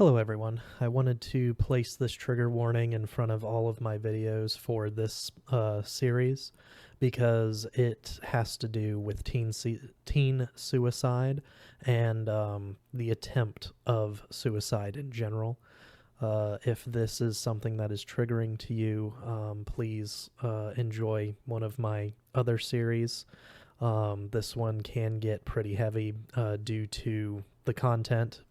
Hello everyone. I wanted to place this trigger warning in front of all of my videos for this series because it has to do with teen suicide and the attempt of suicide in general. If this is something that is triggering to you, please enjoy one of my other series. This one can get pretty heavy due to the content.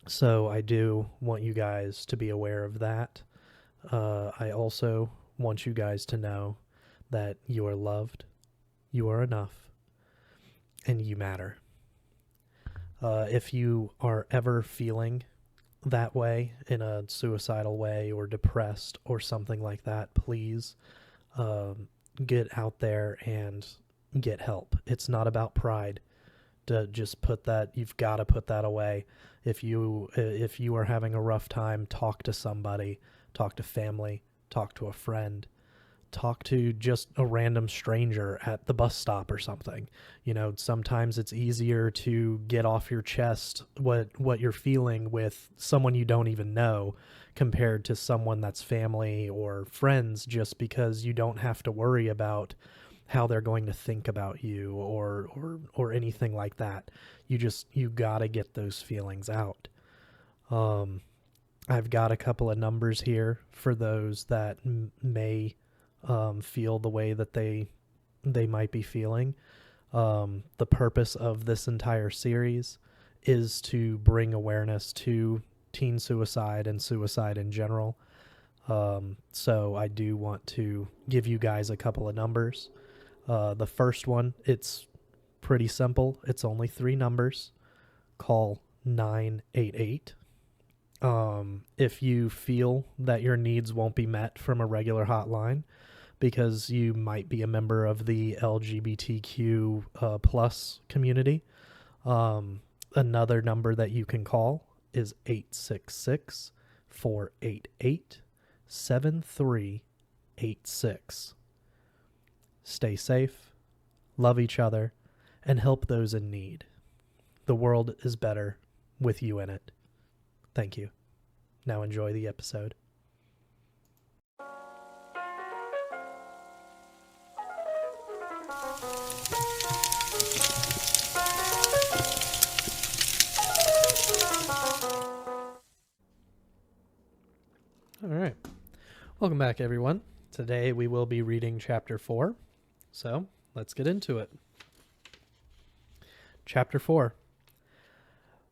So I do want you guys to be aware of that. I also want you guys to know that you are loved, you are enough, and you matter. If you are ever feeling that way, in a suicidal way or depressed or something like that, please get out there and get help. It's not about pride. To just put that, you've got to put that away. If you are having a rough time, talk to somebody, talk to family, talk to a friend, talk to just a random stranger at the bus stop or something. You know, sometimes it's easier to get off your chest what you're feeling with someone you don't even know compared to someone that's family or friends, just because you don't have to worry about how they're going to think about you or anything like that. You gotta get those feelings out. I've got a couple of numbers here for those that may feel the way that they might be feeling. The purpose of this entire series is to bring awareness to teen suicide and suicide in general. So I do want to give you guys a couple of numbers. The first one, it's pretty simple. It's only 3 numbers. Call 988. If you feel that your needs won't be met from a regular hotline because you might be a member of the LGBTQ plus community, another number that you can call is 866-488-7386. Stay safe, love each other, and help those in need. The world is better with you in it. Thank you. Now enjoy the episode. All right. Welcome back, everyone. Today we will be reading Chapter 4. So, let's get into it. Chapter 4.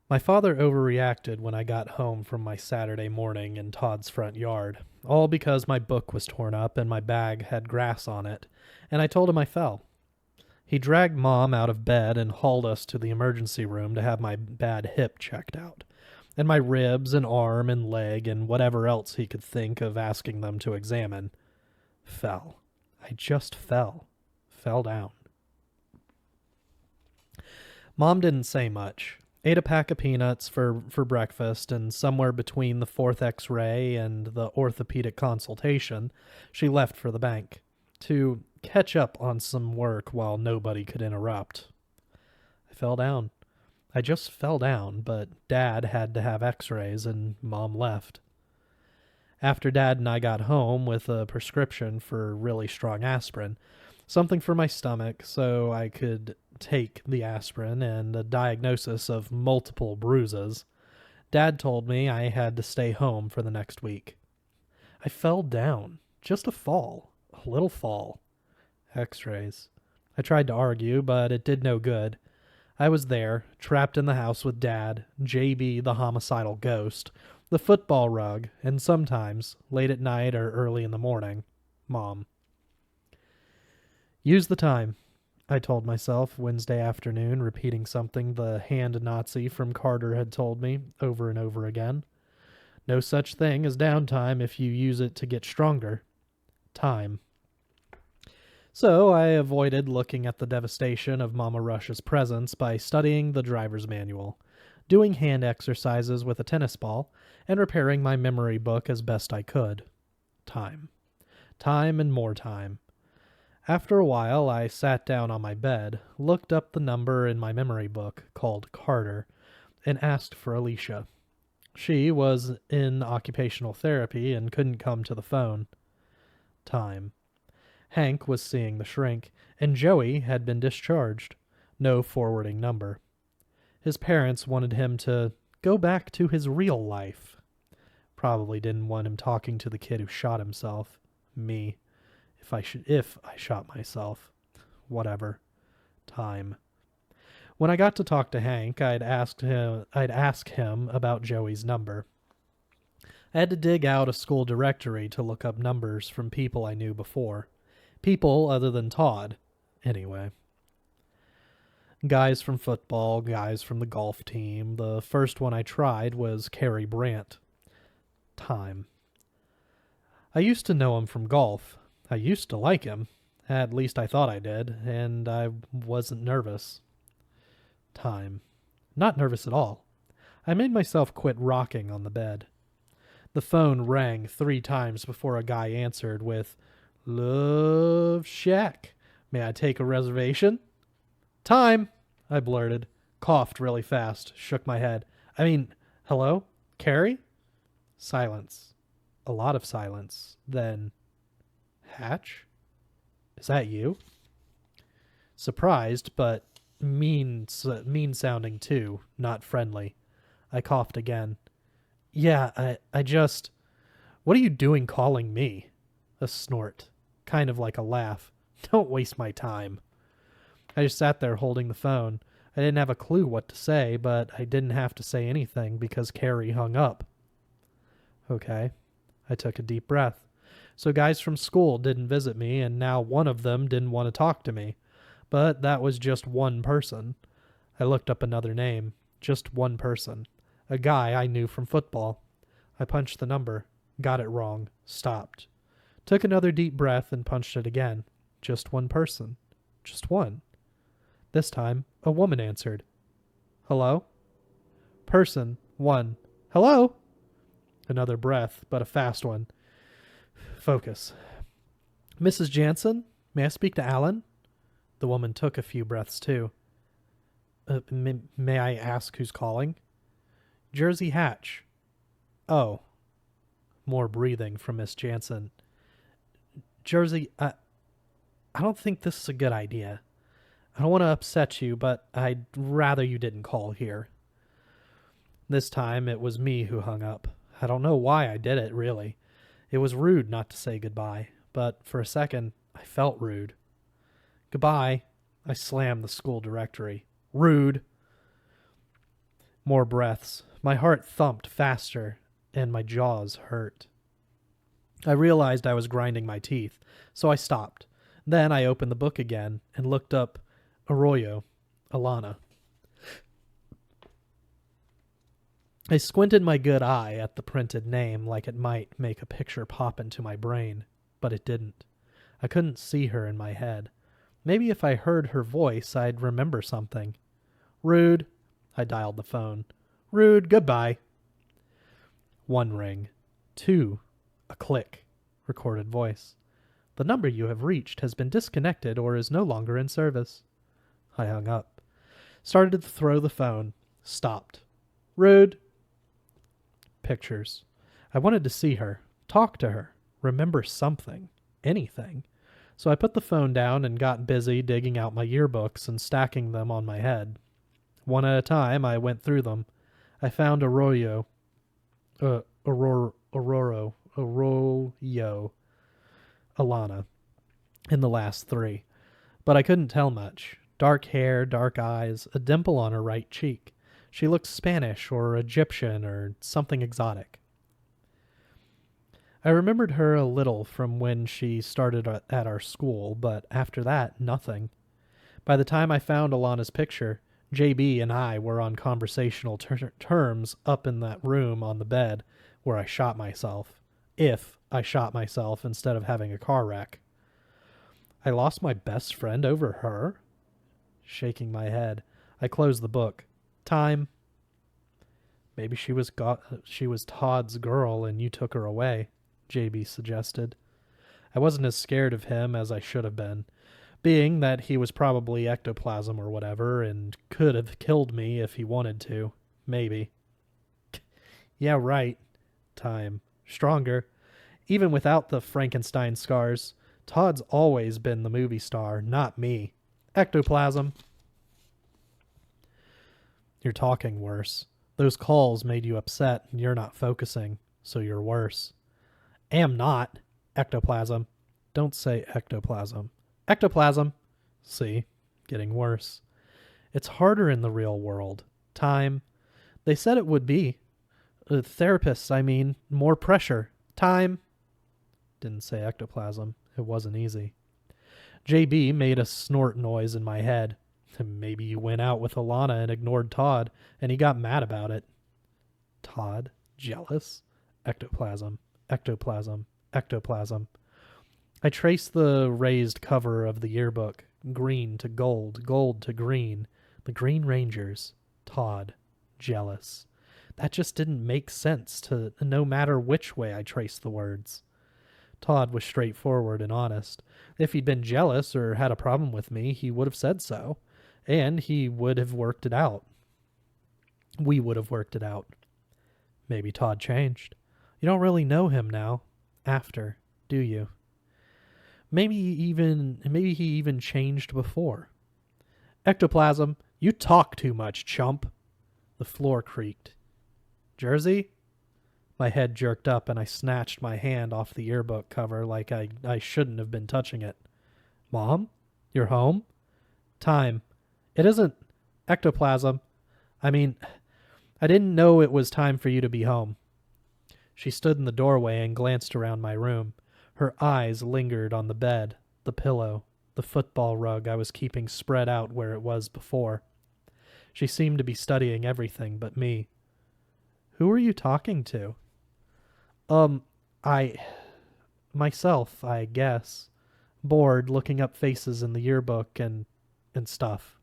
My father overreacted when I got home from my Saturday morning in Todd's front yard, all because my book was torn up and my bag had grass on it, and I told him I fell. He dragged Mom out of bed and hauled us to the emergency room to have my bad hip checked out, and my ribs and arm and leg and whatever else he could think of asking them to examine. Fell. I just fell. Fell down. Mom didn't say much. Ate a pack of peanuts for breakfast, and somewhere between the 4th X-ray and the orthopedic consultation, she left for the bank to catch up on some work while nobody could interrupt. I fell down. I just fell down, but Dad had to have X-rays, and Mom left. After Dad and I got home with a prescription for really strong aspirin, something for my stomach so I could take the aspirin, and a diagnosis of multiple bruises, Dad told me I had to stay home for the next week. I fell down. Just a fall. A little fall. X-rays. I tried to argue, but it did no good. I was there, trapped in the house with Dad, JB the homicidal ghost, the football rug, and sometimes, late at night or early in the morning, Mom. Use the time, I told myself Wednesday afternoon, repeating something the hand Nazi from Carter had told me over and over again. No such thing as downtime if you use it to get stronger. Time. So I avoided looking at the devastation of Mama Rush's presence by studying the driver's manual, doing hand exercises with a tennis ball, and repairing my memory book as best I could. Time. Time and more time. After a while, I sat down on my bed, looked up the number in my memory book, called Carter, and asked for Alicia. She was in occupational therapy and couldn't come to the phone. Time. Hank was seeing the shrink, and Joey had been discharged. No forwarding number. His parents wanted him to go back to his real life. Probably didn't want him talking to the kid who shot himself. Me. If I shot myself. Whatever. Time. When I got to talk to Hank, I'd ask him about Joey's number. I had to dig out a school directory to look up numbers from people I knew before. People other than Todd, anyway. Guys from football, guys from the golf team. The first one I tried was Cary Brandt. Time. I used to know him from golf. I used to like him. At least I thought I did, and I wasn't nervous. Time. Not nervous at all. I made myself quit rocking on the bed. The phone rang 3 times before a guy answered with, "Love Shack. May I take a reservation?" "Time," I blurted, coughed really fast, shook my head. Hello? Carrie? Silence. A lot of silence. Then, "Hatch? Is that you?" Surprised, but mean sounding too, not friendly. I coughed again. "Yeah, I just... What are you doing calling me?" A snort, kind of like a laugh. "Don't waste my time." I just sat there holding the phone. I didn't have a clue what to say, but I didn't have to say anything because Carrie hung up. Okay. I took a deep breath. So guys from school didn't visit me, and now one of them didn't want to talk to me. But that was just one person. I looked up another name. Just one person. A guy I knew from football. I punched the number. Got it wrong. Stopped. Took another deep breath and punched it again. Just one person. Just one. This time, a woman answered. "Hello?" Person 1. "Hello?" Another breath, but a fast one. Focus. "Mrs. Jansen? May I speak to Alan?" The woman took a few breaths too. May I ask who's calling?" "Jersey Hatch." "Oh." More breathing from Miss Jansen. "Jersey, I don't think this is a good idea. I don't want to upset you, but I'd rather you didn't call here." This time it was me who hung up. I don't know why I did it, really. It was rude not to say goodbye, but for a second, I felt rude. "Goodbye." I slammed the school directory. "Rude." More breaths. My heart thumped faster, and my jaws hurt. I realized I was grinding my teeth, so I stopped. Then I opened the book again and looked up Arroyo, Alana. I squinted my good eye at the printed name like it might make a picture pop into my brain, but it didn't. I couldn't see her in my head. Maybe if I heard her voice, I'd remember something. "Rude." I dialed the phone. "Rude, goodbye." 1 ring. 2. A click. Recorded voice. "The number you have reached has been disconnected or is no longer in service." I hung up. Started to throw the phone. Stopped. "Rude." Pictures. I wanted to see her, talk to her, remember something, anything. So I put the phone down and got busy digging out my yearbooks and stacking them on my head. One at a time, I went through them. I found Arroyo, Alana, in the last 3. But I couldn't tell much. Dark hair, dark eyes, a dimple on her right cheek. She looked Spanish or Egyptian or something exotic. I remembered her a little from when she started at our school, but after that, nothing. By the time I found Alana's picture, JB and I were on conversational terms up in that room on the bed where I shot myself. If I shot myself instead of having a car wreck. I lost my best friend over her? Shaking my head, I closed the book. Time. Maybe she was Todd's girl and you took her away, JB suggested. I wasn't as scared of him as I should have been, being that he was probably ectoplasm or whatever and could have killed me if he wanted to. Maybe. Yeah, right. Time. Stronger. Even without the Frankenstein scars, Todd's always been the movie star, not me. Ectoplasm. You're talking worse. Those calls made you upset and you're not focusing, so you're worse. Am not. Ectoplasm. Don't say ectoplasm. Ectoplasm. See, getting worse. It's harder in the real world. Time. They said it would be. Therapists, I mean, more pressure. Time. Didn't say ectoplasm. It wasn't easy. JB made a snort noise in my head. Maybe you went out with Alana and ignored Todd, and he got mad about it. Todd? Jealous? Ectoplasm. Ectoplasm. Ectoplasm. I traced the raised cover of the yearbook. Green to gold, gold to green. The Green Rangers. Todd. Jealous. That just didn't make sense to no matter which way I traced the words. Todd was straightforward and honest. If he'd been jealous or had a problem with me, he would have said so. And he would have worked it out. We would have worked it out. Maybe Todd changed. You don't really know him now. After, do you? Maybe he even changed before. Ectoplasm, you talk too much, chump. The floor creaked. Jersey? My head jerked up and I snatched my hand off the yearbook cover like I shouldn't have been touching it. Mom? You're home? Time. It isn't ectoplasm. I mean, I didn't know it was time for you to be home. She stood in the doorway and glanced around my room. Her eyes lingered on the bed, the pillow, the football rug I was keeping spread out where it was before. She seemed to be studying everything but me. Who are you talking to? Myself, I guess. Bored, looking up faces in the yearbook and stuff.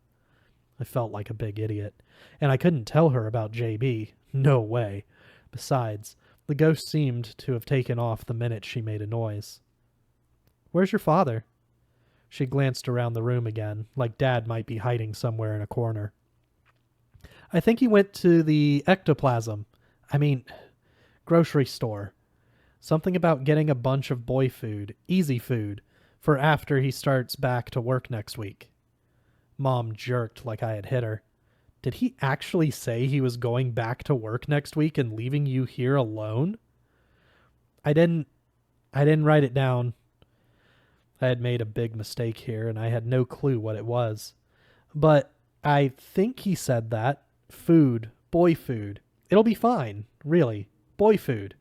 I felt like a big idiot. And I couldn't tell her about JB. No way. Besides, the ghost seemed to have taken off the minute she made a noise. Where's your father? She glanced around the room again, like Dad might be hiding somewhere in a corner. I think he went to the grocery store. Something about getting a bunch of boy food, easy food, for after he starts back to work next week. Mom jerked like I had hit her. Did he actually say he was going back to work next week and leaving you here alone? I didn't write it down. I had made a big mistake here and I had no clue what it was. But I think he said that. Food. Boy food. It'll be fine. Really. Boy food.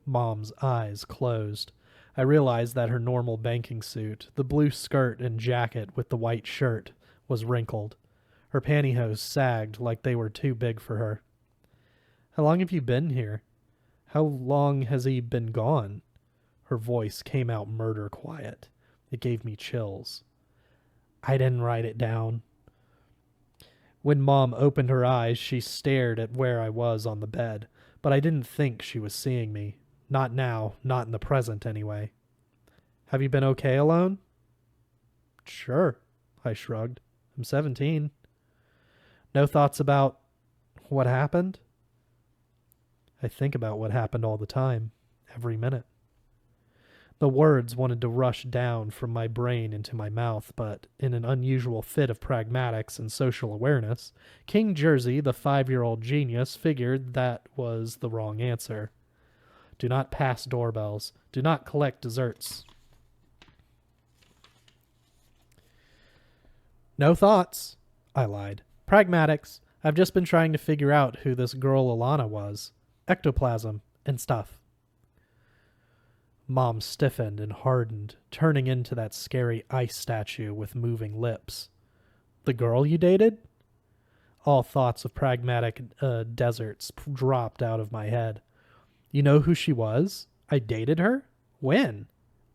Mom's eyes closed. I realized that her normal banking suit, the blue skirt and jacket with the white shirt, was wrinkled. Her pantyhose sagged like they were too big for her. How long have you been here? How long has he been gone? Her voice came out murder quiet. It gave me chills. I didn't write it down. When Mom opened her eyes, she stared at where I was on the bed, but I didn't think she was seeing me. Not now, not in the present anyway. Have you been okay alone? Sure, I shrugged. I'm 17. No thoughts about what happened? I think about what happened all the time, every minute. The words wanted to rush down from my brain into my mouth, but in an unusual fit of pragmatics and social awareness, King Jersey, the 5-year-old genius, figured that was the wrong answer. Do not pass doorbells. Do not collect desserts. No thoughts, I lied. Pragmatics. I've just been trying to figure out who this girl Alana was. Ectoplasm and stuff. Mom stiffened and hardened, turning into that scary ice statue with moving lips. The girl you dated? All thoughts of pragmatic deserts dropped out of my head. You know who she was? I dated her? When?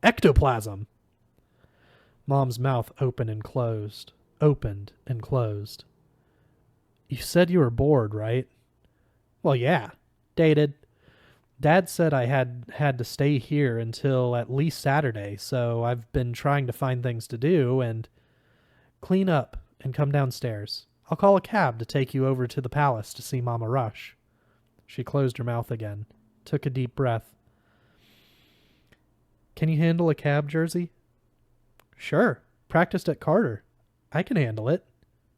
Ectoplasm! Mom's mouth opened and closed. Opened and closed. You said you were bored, right? Well, yeah. Dated. Dad said I had to stay here until at least Saturday, so I've been trying to find things to do and clean up and come downstairs. I'll call a cab to take you over to the palace to see Mama Rush. She closed her mouth again, took a deep breath. Can you handle a cab, Jersey? Sure. Practiced at Carter. I can handle it.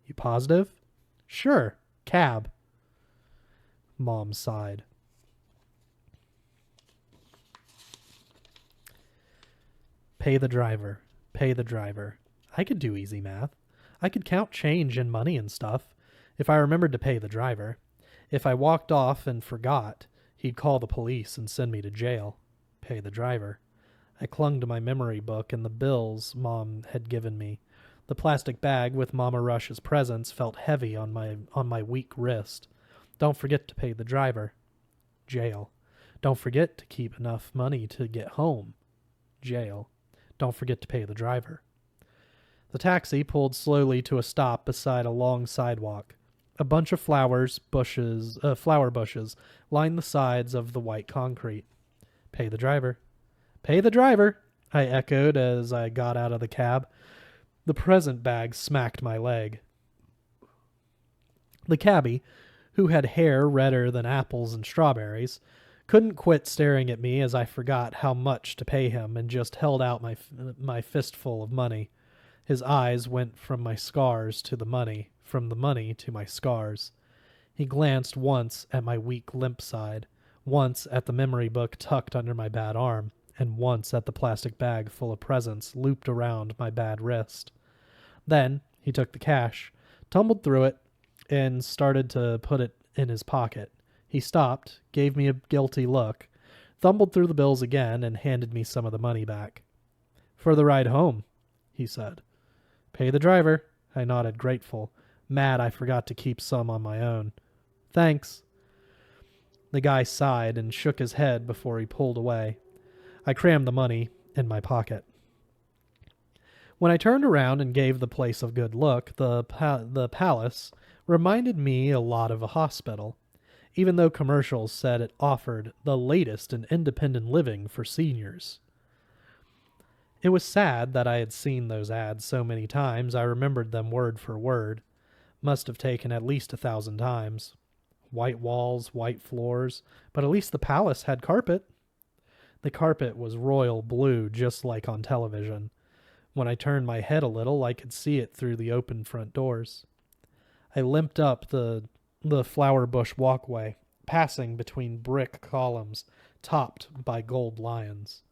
You positive? Sure. Cab. Mom sighed. Pay the driver. Pay the driver. I could do easy math. I could count change and money and stuff if I remembered to pay the driver. If I walked off and forgot, he'd call the police and send me to jail. Pay the driver. I clung to my memory book and the bills Mom had given me. The plastic bag with Mama Rush's presents felt heavy on my weak wrist. Don't forget to pay the driver. Jail. Don't forget to keep enough money to get home. Jail. Don't forget to pay the driver. The taxi pulled slowly to a stop beside a long sidewalk. A bunch of flower bushes lined the sides of the white concrete. Pay the driver. Pay the driver, I echoed as I got out of the cab. The present bag smacked my leg. The cabbie, who had hair redder than apples and strawberries, couldn't quit staring at me as I forgot how much to pay him and just held out my fistful of money. His eyes went from my scars to the money, from the money to my scars. He glanced once at my weak limp side, once at the memory book tucked under my bad arm, and once at the plastic bag full of presents looped around my bad wrist. Then he took the cash, tumbled through it, and started to put it in his pocket. He stopped, gave me a guilty look, thumbled through the bills again, and handed me some of the money back. For the ride home, he said. Pay the driver, I nodded, grateful, mad I forgot to keep some on my own. Thanks. The guy sighed and shook his head before he pulled away. I crammed the money in my pocket. When I turned around and gave the place a good look, the palace reminded me a lot of a hospital, even though commercials said it offered the latest in independent living for seniors. It was sad that I had seen those ads so many times I remembered them word for word. Must have taken at least 1,000 times. White walls, white floors, but at least the palace had carpet. The carpet was royal blue, just like on television. When I turned my head a little, I could see it through the open front doors. I limped up the flower bush walkway, passing between brick columns topped by gold lions.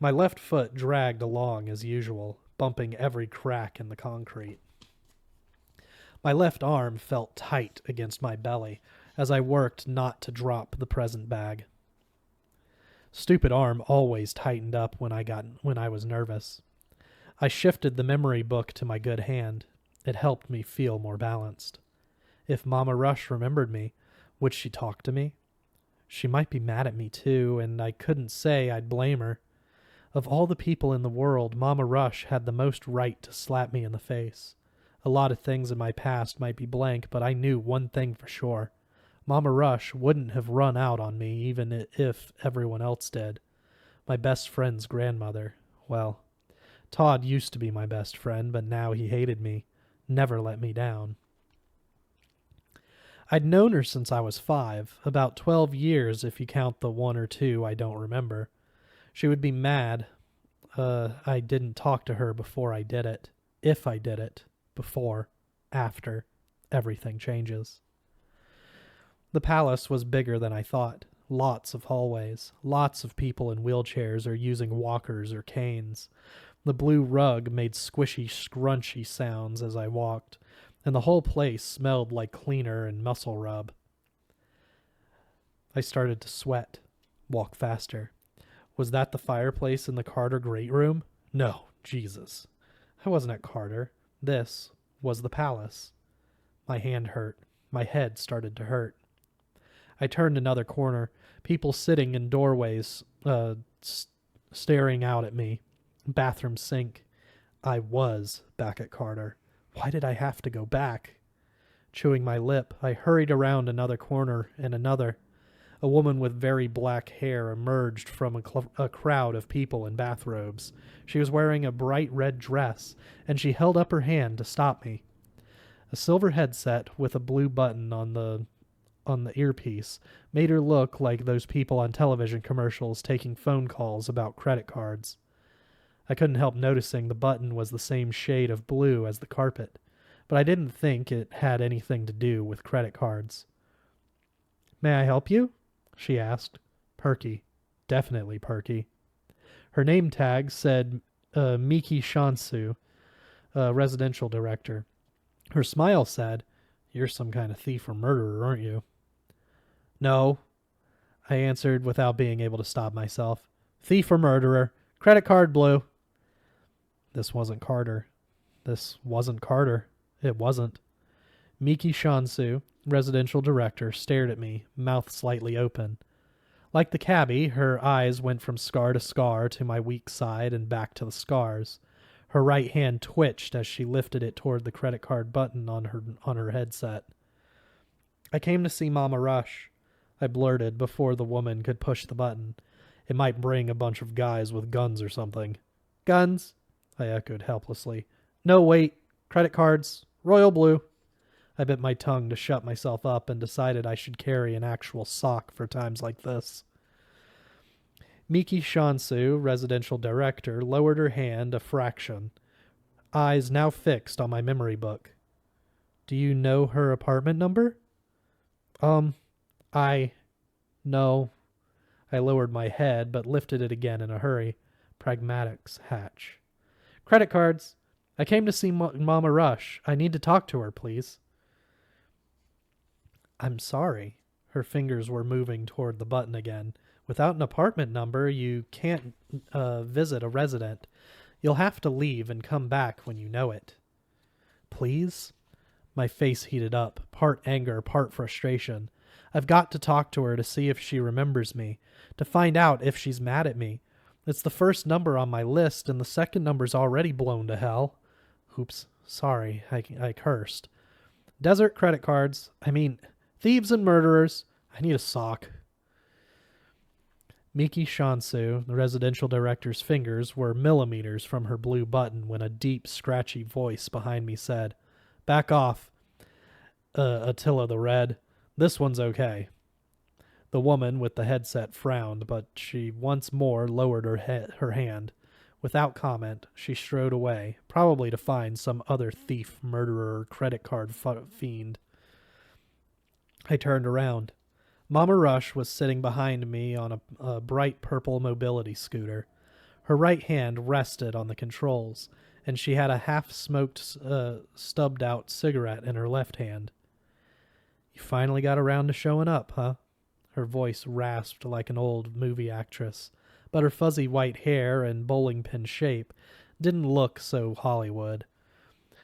My left foot dragged along as usual, bumping every crack in the concrete. My left arm felt tight against my belly as I worked not to drop the present bag. Stupid arm always tightened up when I was nervous. I shifted the memory book to my good hand. It helped me feel more balanced. If Mama Rush remembered me, would she talk to me? She might be mad at me too, and I couldn't say I'd blame her. Of all the people in the world, Mama Rush had the most right to slap me in the face. A lot of things in my past might be blank, but I knew one thing for sure. Mama Rush wouldn't have run out on me even if everyone else did. My best friend's grandmother. Well, Todd used to be my best friend, but now he hated me. Never let me down. I'd known her since I was 5, about 12 years if you count the 1 or 2 I don't remember. She would be mad I didn't talk to her before I did it. If I did it. Before. After. Everything changes. The palace was bigger than I thought. Lots of hallways. Lots of people in wheelchairs or using walkers or canes. The blue rug made squishy, scrunchy sounds as I walked, and the whole place smelled like cleaner and muscle rub. I started to sweat. Walk faster. Was that the fireplace in the Carter Great Room? No, Jesus. I wasn't at Carter. This was the palace. My hand hurt. My head started to hurt. I turned another corner. People sitting in doorways, staring out at me. Bathroom sink. I was back at Carter. Why did I have to go back? Chewing my lip, I hurried around another corner and another. A woman with very black hair emerged from a crowd of people in bathrobes. She was wearing a bright red dress, and she held up her hand to stop me. A silver headset with a blue button on the earpiece made her look like those people on television commercials taking phone calls about credit cards. I couldn't help noticing the button was the same shade of blue as the carpet, but I didn't think it had anything to do with credit cards. "May I help you?" she asked. Perky. Definitely perky. Her name tag said Miki Shansu, residential director. Her smile said, "You're some kind of thief or murderer, aren't you?" "No," I answered without being able to stop myself. "Thief or murderer. Credit card blue." This wasn't Carter. It wasn't. Miki Shansu, residential director, stared at me, mouth slightly open. Like the cabbie, her eyes went from scar to my weak side and back to the scars. Her right hand twitched as she lifted it toward the credit card button on her headset. "I came to see Mama Rush," I blurted before the woman could push the button. It might bring a bunch of guys with guns or something. "Guns?" I echoed helplessly. "No, wait. Credit cards. Royal blue." I bit my tongue to shut myself up and decided I should carry an actual sock for times like this. Miki Shansu, residential director, lowered her hand a fraction, eyes now fixed on my memory book. "Do you know her apartment number?" No. I lowered my head, but lifted it again in a hurry. Pragmatics hatch. "Credit cards. I came to see Mama Rush. I need to talk to her, please." "I'm sorry." Her fingers were moving toward the button again. "Without an apartment number, you can't visit a resident. You'll have to leave and come back when you know it." "Please?" My face heated up, part anger, part frustration. I've got to talk to her to see if she remembers me, to find out if she's mad at me. It's the first number on my list, and the second number's already blown to hell. Oops, sorry, I cursed. "Desert credit cards. Thieves and murderers. I need a sock." Miki Shansu, the residential director's fingers were millimeters from her blue button when a deep, scratchy voice behind me said, "Back off, Attila the Red. This one's okay." The woman with the headset frowned, but she once more lowered her hand. Without comment, she strode away, probably to find some other thief, murderer, credit card fiend. I turned around. Mama Rush was sitting behind me on a bright purple mobility scooter. Her right hand rested on the controls, and she had a half-smoked, stubbed-out cigarette in her left hand. "You finally got around to showing up, huh?" Her voice rasped like an old movie actress, but her fuzzy white hair and bowling pin shape didn't look so Hollywood.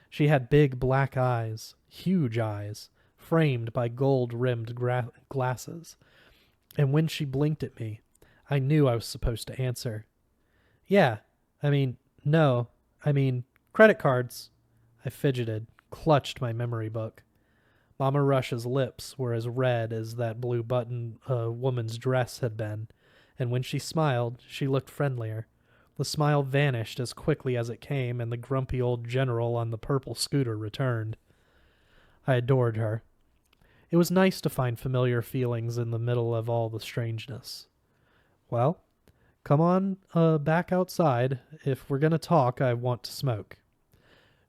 She had big black eyes, huge eyes, framed by gold-rimmed glasses, and when she blinked at me, I knew I was supposed to answer. No, credit cards." I fidgeted, clutched my memory book. Mama Rush's lips were as red as that blue button woman's dress had been, and when she smiled, she looked friendlier. The smile vanished as quickly as it came, and the grumpy old general on the purple scooter returned. I adored her. It was nice to find familiar feelings in the middle of all the strangeness. "Well, come on back outside. If we're going to talk, I want to smoke."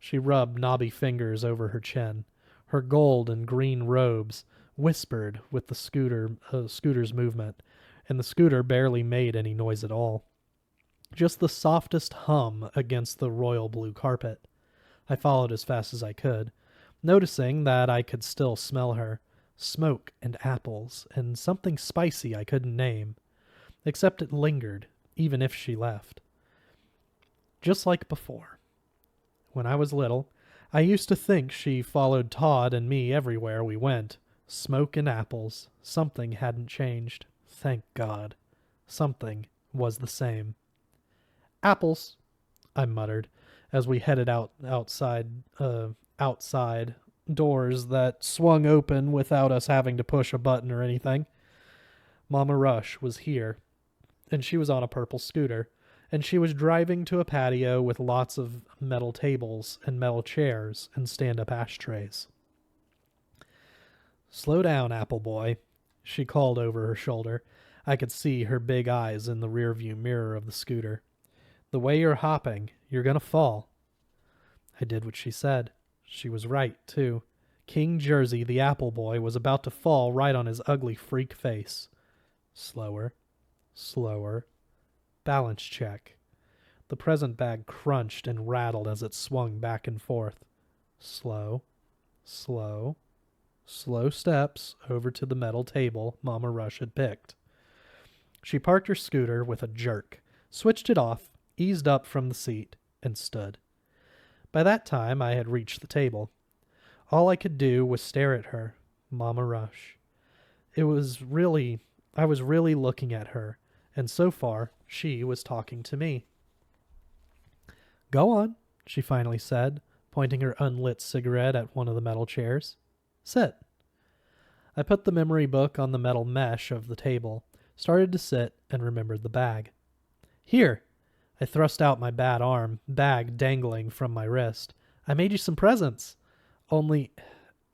She rubbed knobby fingers over her chin. Her gold and green robes whispered with the scooter's movement, and the scooter barely made any noise at all. Just the softest hum against the royal blue carpet. I followed as fast as I could, noticing that I could still smell her. Smoke and apples, and something spicy I couldn't name. Except it lingered, even if she left. Just like before. When I was little, I used to think she followed Todd and me everywhere we went. Smoke and apples. Something hadn't changed. Thank God. Something was the same. "Apples," I muttered, as we headed outside doors that swung open without us having to push a button or anything. Mama Rush was here, and she was on a purple scooter, and she was driving to a patio with lots of metal tables and metal chairs and stand-up ashtrays. "Slow down, Apple boy," she called over her shoulder. I could see her big eyes in the rearview mirror of the scooter. "The way you're hopping, you're gonna fall." I did what she said. She was right, too. King Jersey, the apple boy, was about to fall right on his ugly freak face. Slower, slower. Balance check. The present bag crunched and rattled as it swung back and forth. Slow, slow, slow steps over to the metal table Mama Rush had picked. She parked her scooter with a jerk, switched it off, eased up from the seat, and stood. By that time, I had reached the table. All I could do was stare at her, Mama Rush. I was really looking at her, and so far, she was talking to me. "Go on," she finally said, pointing her unlit cigarette at one of the metal chairs. "Sit." I put the memory book on the metal mesh of the table, started to sit, and remembered the bag. "Here." I thrust out my bag dangling from my wrist. "I made you some presents. Only,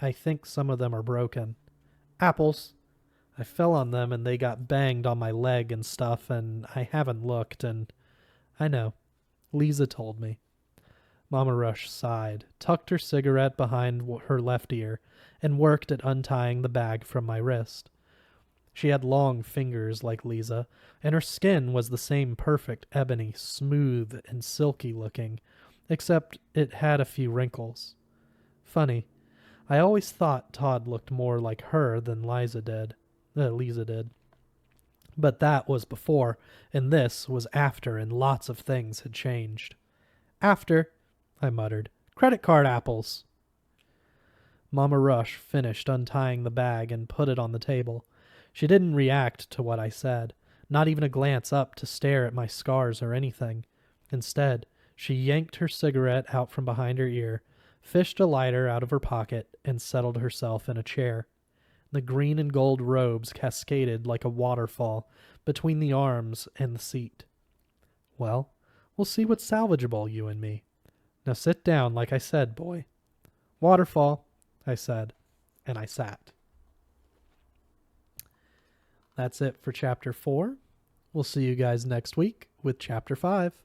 I think some of them are broken. Apples. I fell on them and they got banged on my leg and stuff, and I haven't looked, and I know. Lisa told me." Mama Rush sighed, tucked her cigarette behind her left ear, and worked at untying the bag from my wrist. She had long fingers like Lisa, and her skin was the same perfect ebony, smooth and silky looking, except it had a few wrinkles. Funny, I always thought Todd looked more like her than Lisa did. But that was before, and this was after, and lots of things had changed. "After," I muttered. "Credit card apples." Mama Rush finished untying the bag and put it on the table. She didn't react to what I said, not even a glance up to stare at my scars or anything. Instead, she yanked her cigarette out from behind her ear, fished a lighter out of her pocket, and settled herself in a chair. The green and gold robes cascaded like a waterfall between the arms and the seat. "Well, we'll see what's salvageable, you and me. Now sit down like I said, boy." "Waterfall," I said, and I sat. That's it for Chapter 4. We'll see you guys next week with Chapter 5.